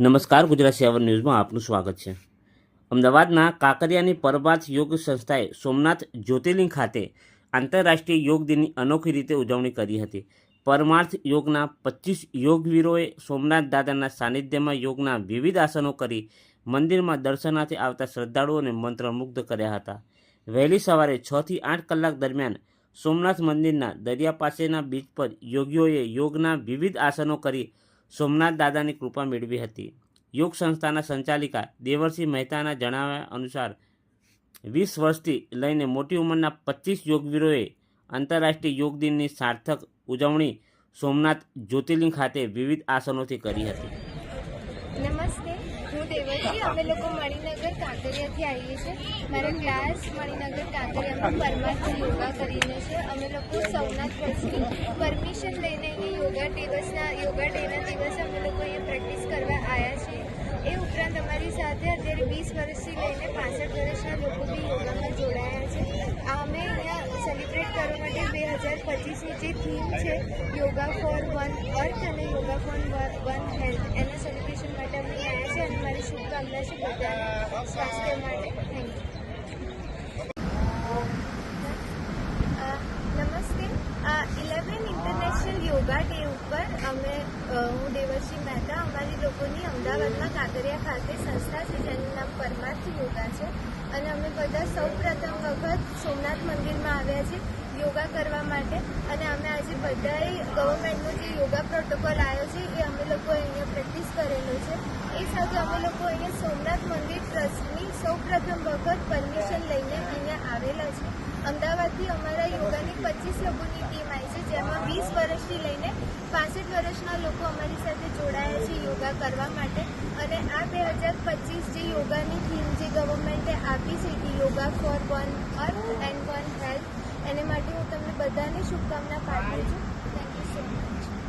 નમસ્કાર, ગુજરાત સેવન ન્યૂઝમાં આપનું સ્વાગત છે। અમદાવાદના કાંકરિયાની પરમાર્થ યોગ સંસ્થાએ સોમનાથ જ્યોતિર્લિંગ ખાતે આંતરરાષ્ટ્રીય યોગ દિનની અનોખી રીતે ઉજવણી કરી હતી। પરમાર્થ યોગના 25 યોગવીરોએ સોમનાથ દાદાના સાનિધ્યમાં યોગના વિવિધ આસનો કરી મંદિરમાં દર્શનાર્થે આવતા શ્રદ્ધાળુઓને મંત્રમુગ્ધ કર્યા હતા। વહેલી સવારે 6 થી 8 કલાક દરમિયાન સોમનાથ મંદિરના દરિયા પાસેના બીચ પર યોગીઓએ યોગના વિવિધ આસનો કરી સોમનાથ દાદાની કૃપા મેળવી હતી। યોગ સંસ્થાના સંચાલિકા દેવરસિંહ મહેતાના જણાવ્યા અનુસાર 20 વર્ષથી લઈને મોટી ઉંમરના 25 યોગવીરોએ આંતરરાષ્ટ્રીય યોગ દિનની સાર્થક ઉજવણી સોમનાથ જ્યોતિર્લિંગ ખાતે વિવિધ આસનોથી કરી હતી। નમસ્તે, હું દેવરસિંહ। અમે લોકો મણિનગર કાંકરિયાથી આવીએ છીએ। મારો ક્લાસ મણિનગર કાંકરિયામાં પરમાર્થ યોગા કરીને છે। અમે લોકો સોમનાથ ટ્રસ્ટની પરમિશન લઈને અહીંયા યોગા ડેના દિવસે અમે લોકો અહીંયા પ્રેક્ટિસ કરવા આવ્યા છીએ। એ ઉપરાંત અમારી સાથે અત્યારે 20 વર્ષથી લઈને 65 વર્ષના લોકો બી યોગામાં જોડાયા છે। અમે અહીંયા સેલિબ્રેટ કરવા માટે 2025ની જે થીમ છે યોગા ફોર વન અર્થ અને યોગા ફોર વન હેલ્થ, એના સેલિબ્રેશન માટે અમે આવ્યા છે અને મારી શુભકામના છે બધાને સ્વાસ્થ્ય માટે। Thank you. નમસ્તે। 11 ઇન્ટરનેશનલ યોગા ડે ઉપર હું દેવરસિંહ મહેતા, અમારી લોકોની અમદાવાદમાં કાંકરિયા ખાતે સંસ્થા છે જેનું નામ પરમાર્થ યોગા છે અને અમે બધા સૌ પ્રથમ વખત સોમનાથ મંદિરમાં આવ્યા છીએ યોગા કરવા માટે અને અમે આજે બધાએ ગવર્મેન્ટનો જે યોગા પ્રોટોકોલ આવ્યો છે એ અમે લોકો અહીંયા પ્રેક્ટિસ કરેલો છે। એ સાથે અમે લોકો અહીંયા સોમનાથ મંદિર ટ્રસ્ટની સૌ પ્રથમ વખત પરમિશન લઈને અહીંયા આવેલા છે। અમદાવાદથી અમારા યોગાની 25 લોકોની ટીમ આવી છે, જેમાં 20 વર્ષથી લઈને 65 વર્ષના લોકો અમારી સાથે જોડાયા છે યોગા કરવા માટે અને આ 2025 જે યોગાની થીમ જે ગવર્મેન્ટે આપી છે કે yoga for one earth and one health, એને માટે હું તમને બધાને શુભકામના પાઠવું છું। Thank you so much.